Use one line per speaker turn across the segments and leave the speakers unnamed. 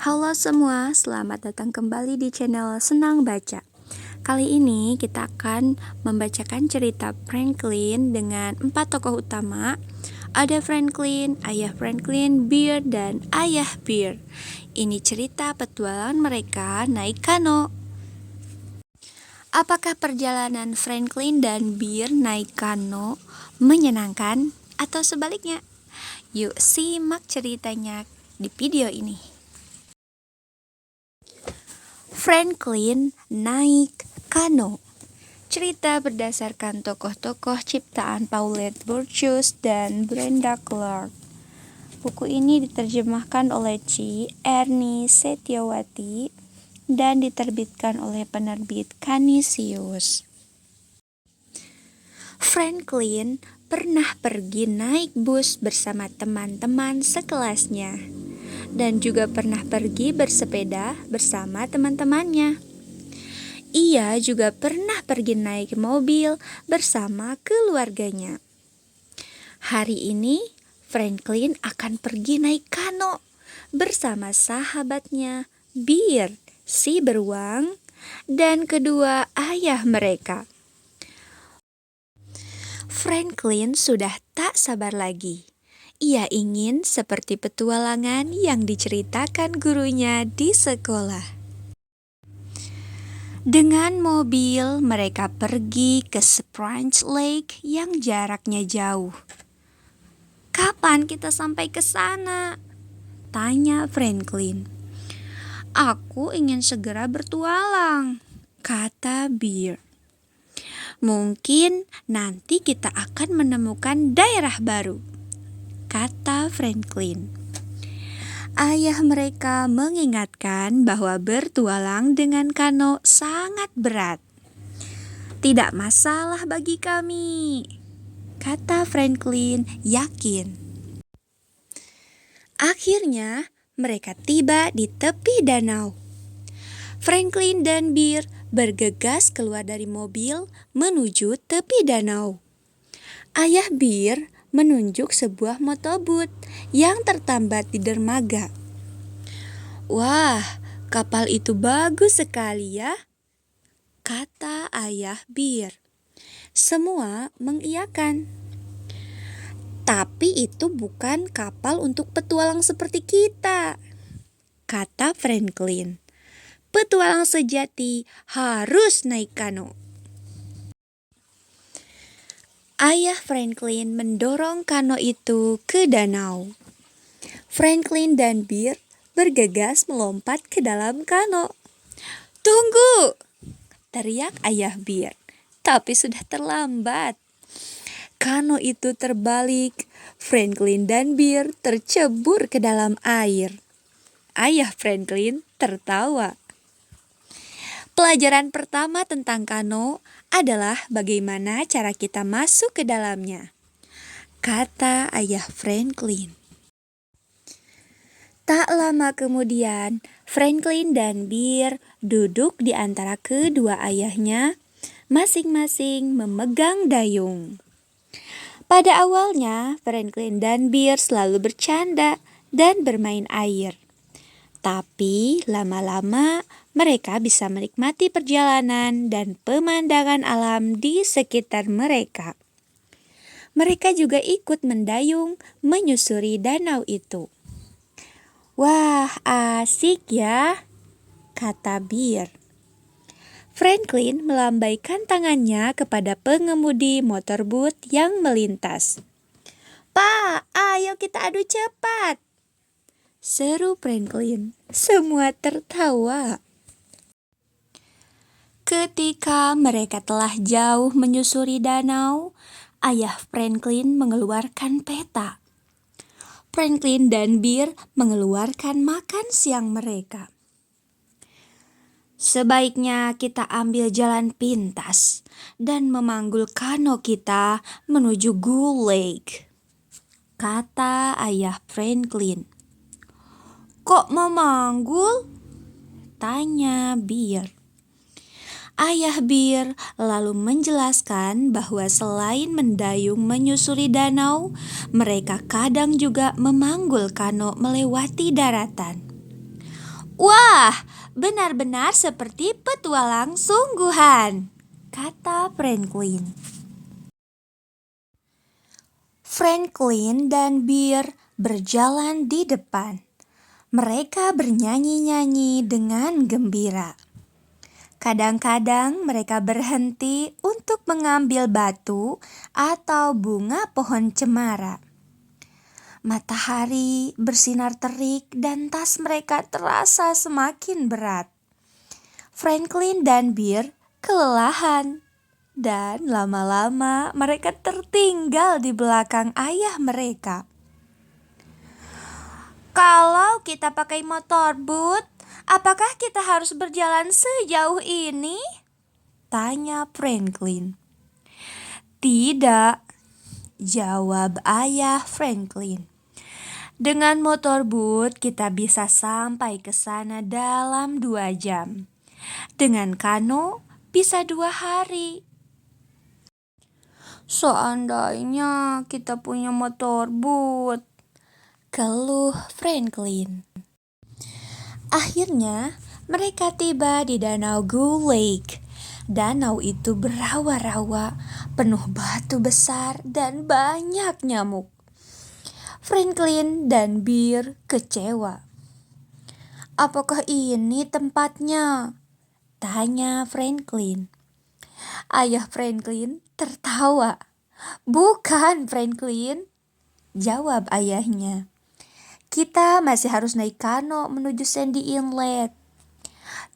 Halo semua, selamat datang kembali di channel Senang Baca. Kali ini kita akan membacakan cerita Franklin dengan 4 tokoh utama. Ada Franklin, ayah Franklin, Bear, dan ayah Bear. Ini cerita petualangan mereka naik kano. Apakah perjalanan Franklin dan Bear naik kano menyenangkan atau sebaliknya? Yuk simak ceritanya di video ini. Franklin naik kano. Cerita berdasarkan tokoh-tokoh ciptaan Paulette Burgess dan Brenda Clark. Buku ini diterjemahkan oleh Ci Erni Setiawati dan diterbitkan oleh penerbit Canisius. Franklin pernah pergi naik bus bersama teman-teman sekelasnya dan juga pernah pergi bersepeda bersama teman-temannya. Ia juga pernah pergi naik mobil bersama keluarganya. Hari ini Franklin akan pergi naik kano bersama sahabatnya Bear, si beruang, dan kedua ayah mereka. Franklin sudah tak sabar lagi. Ia ingin seperti petualangan yang diceritakan gurunya di sekolah. Dengan mobil, mereka pergi ke Spruce Lake yang jaraknya jauh. "Kapan kita sampai ke sana?" tanya Franklin. "Aku ingin segera bertualang," kata Bear. "Mungkin nanti kita akan menemukan daerah baru," kata Franklin. Ayah mereka mengingatkan bahwa bertualang dengan kano sangat berat. "Tidak masalah bagi kami," kata Franklin yakin. Akhirnya mereka tiba di tepi danau. Franklin dan Bear bergegas keluar dari mobil menuju tepi danau. Ayah Bear menunjuk sebuah motorboat yang tertambat di dermaga. "Wah, kapal itu bagus sekali ya," kata ayah Bear. Semua mengiyakan. "Tapi itu bukan kapal untuk petualang seperti kita," kata Franklin. "Petualang sejati harus naik kano." Ayah Franklin mendorong kano itu ke danau. Franklin dan Bear bergegas melompat ke dalam kano. "Tunggu!" teriak ayah Bear, tapi sudah terlambat. Kano itu terbalik. Franklin dan Bear tercebur ke dalam air. Ayah Franklin tertawa. Pelajaran pertama tentang kano adalah bagaimana cara kita masuk ke dalamnya, kata ayah Franklin. Tak lama kemudian, Franklin dan Bear duduk di antara kedua ayahnya, masing-masing memegang dayung. Pada awalnya, Franklin dan Bear selalu bercanda dan bermain air. Tapi lama-lama mereka bisa menikmati perjalanan dan pemandangan alam di sekitar mereka. Mereka juga ikut mendayung menyusuri danau itu. "Wah, asik ya," kata Bear. Franklin melambaikan tangannya kepada pengemudi motorboat yang melintas. "Pak, ayo kita adu cepat!" seru Franklin. Semua tertawa. Ketika mereka telah jauh menyusuri danau, ayah Franklin mengeluarkan peta. Franklin dan Bear mengeluarkan makan siang mereka. "Sebaiknya kita ambil jalan pintas dan memanggul kano kita menuju Gull Lake," kata ayah Franklin. "Kok memanggul?" tanya Bear. Ayah Bear lalu menjelaskan bahwa selain mendayung menyusuri danau, mereka kadang juga memanggul kano melewati daratan. Wah, benar-benar seperti petualang sungguhan, kata Franklin. Franklin dan Bear berjalan di depan. Mereka bernyanyi-nyanyi dengan gembira. Kadang-kadang mereka berhenti untuk mengambil batu atau bunga pohon cemara. Matahari bersinar terik dan tas mereka terasa semakin berat. Franklin dan Bear kelelahan dan lama-lama mereka tertinggal di belakang ayah mereka. Kalau kita pakai motor boot, apakah kita harus berjalan sejauh ini? Tanya Franklin. Tidak, jawab ayah Franklin. Dengan motor boot kita bisa sampai ke sana dalam 2 jam. Dengan kano bisa 2 hari. Seandainya kita punya motor boot, keluh Franklin. Akhirnya mereka tiba di Danau Gull Lake. Danau itu berawa-rawa, penuh batu besar dan banyak nyamuk. Franklin dan Bear kecewa. Apakah ini tempatnya? Tanya Franklin. Ayah Franklin tertawa. Bukan, Franklin, jawab ayahnya. Kita masih harus naik kano menuju Sandy Inlet.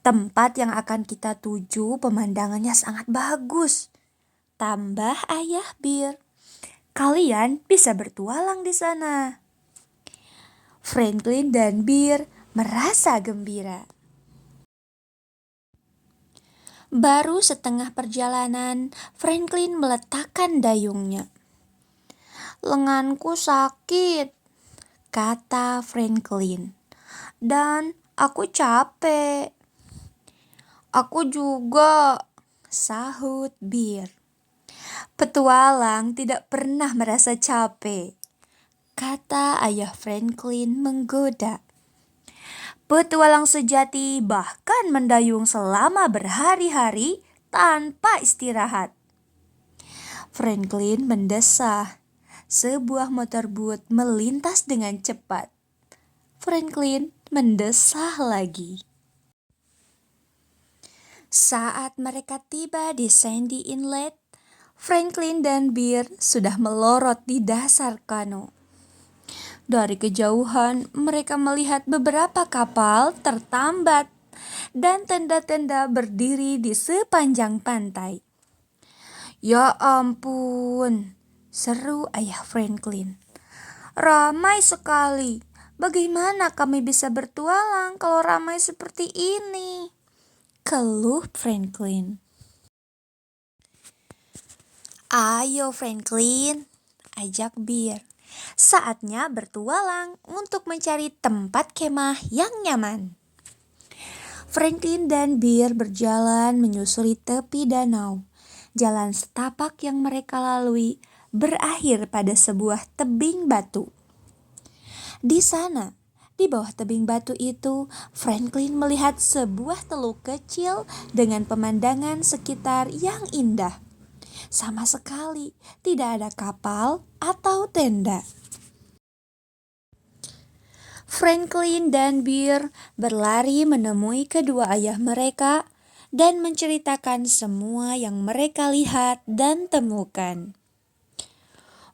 Tempat yang akan kita tuju pemandangannya sangat bagus. Tambah ayah Bear. Kalian bisa bertualang di sana. Franklin dan Bear merasa gembira. Baru setengah perjalanan, Franklin meletakkan dayungnya. Lenganku sakit, kata Franklin. Dan aku capek. Aku juga, sahut Bear. Petualang tidak pernah merasa capek, kata ayah Franklin menggoda. Petualang sejati bahkan mendayung selama berhari-hari tanpa istirahat. Franklin mendesah. Sebuah motor boot melintas dengan cepat. Franklin mendesah lagi. Saat mereka tiba di Sandy Inlet, Franklin dan Bear sudah melorot di dasar kano. Dari kejauhan, mereka melihat beberapa kapal tertambat dan tenda-tenda berdiri di sepanjang pantai. Ya ampun, seru ayah Franklin. Ramai sekali. Bagaimana kami bisa bertualang kalau ramai seperti ini? Keluh Franklin. Ayo Franklin, ajak Bear. Saatnya bertualang untuk mencari tempat kemah yang nyaman. Franklin dan Bear berjalan menyusuri tepi danau. Jalan setapak yang mereka lalui berakhir pada sebuah tebing batu. Di sana, di bawah tebing batu itu, Franklin melihat sebuah teluk kecil dengan pemandangan sekitar yang indah. Sama sekali tidak ada kapal atau tenda. Franklin dan Bear berlari menemui kedua ayah mereka dan menceritakan semua yang mereka lihat dan temukan.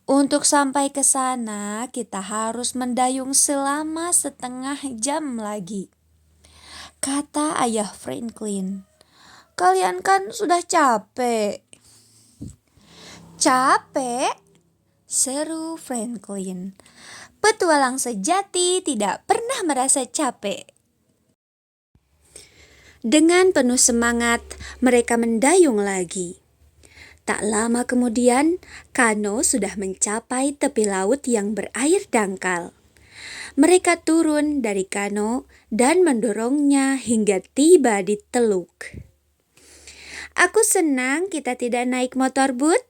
Untuk sampai ke sana, kita harus mendayung selama setengah jam lagi, kata ayah Franklin. Kalian kan sudah capek. Capek? Seru Franklin. Petualang sejati tidak pernah merasa capek. Dengan penuh semangat, mereka mendayung lagi. Tak lama kemudian, kano sudah mencapai tepi laut yang berair dangkal. Mereka turun dari kano dan mendorongnya hingga tiba di teluk. Aku senang kita tidak naik motor boot,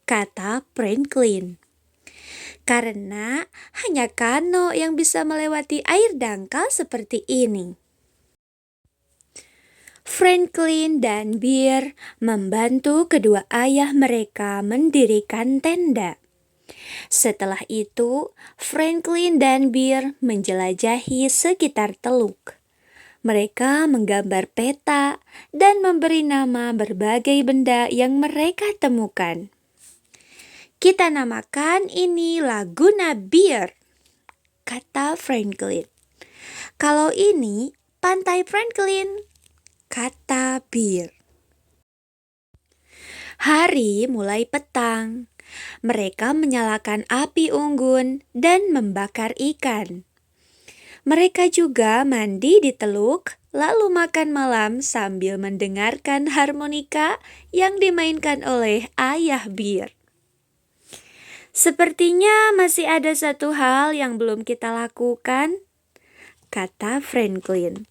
kata Franklin. Karena hanya kano yang bisa melewati air dangkal seperti ini. Franklin dan Bear membantu kedua ayah mereka mendirikan tenda. Setelah itu, Franklin dan Bear menjelajahi sekitar teluk. Mereka menggambar peta dan memberi nama berbagai benda yang mereka temukan. Kita namakan ini Laguna Bear, kata Franklin. Kalau ini Pantai Franklin, kata Bear. Hari mulai petang. Mereka menyalakan api unggun dan membakar ikan. Mereka juga mandi di teluk, lalu makan malam sambil mendengarkan harmonika yang dimainkan oleh ayah Bear. Sepertinya masih ada satu hal yang belum kita lakukan, kata Franklin.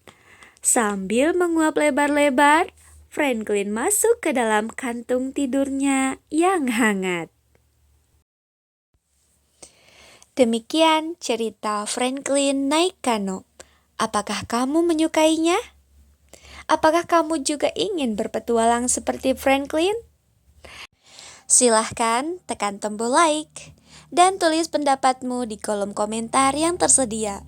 Sambil menguap lebar-lebar, Franklin masuk ke dalam kantung tidurnya yang hangat. Demikian cerita Franklin naik kano. Apakah kamu menyukainya? Apakah kamu juga ingin berpetualang seperti Franklin? Silahkan tekan tombol like dan tulis pendapatmu di kolom komentar yang tersedia.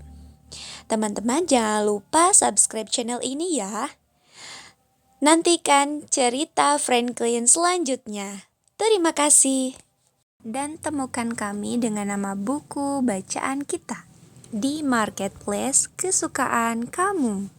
Teman-teman jangan lupa subscribe channel ini ya. Nantikan cerita Franklin selanjutnya. Terima kasih. Dan temukan kami dengan nama buku bacaan kita di marketplace kesukaan kamu.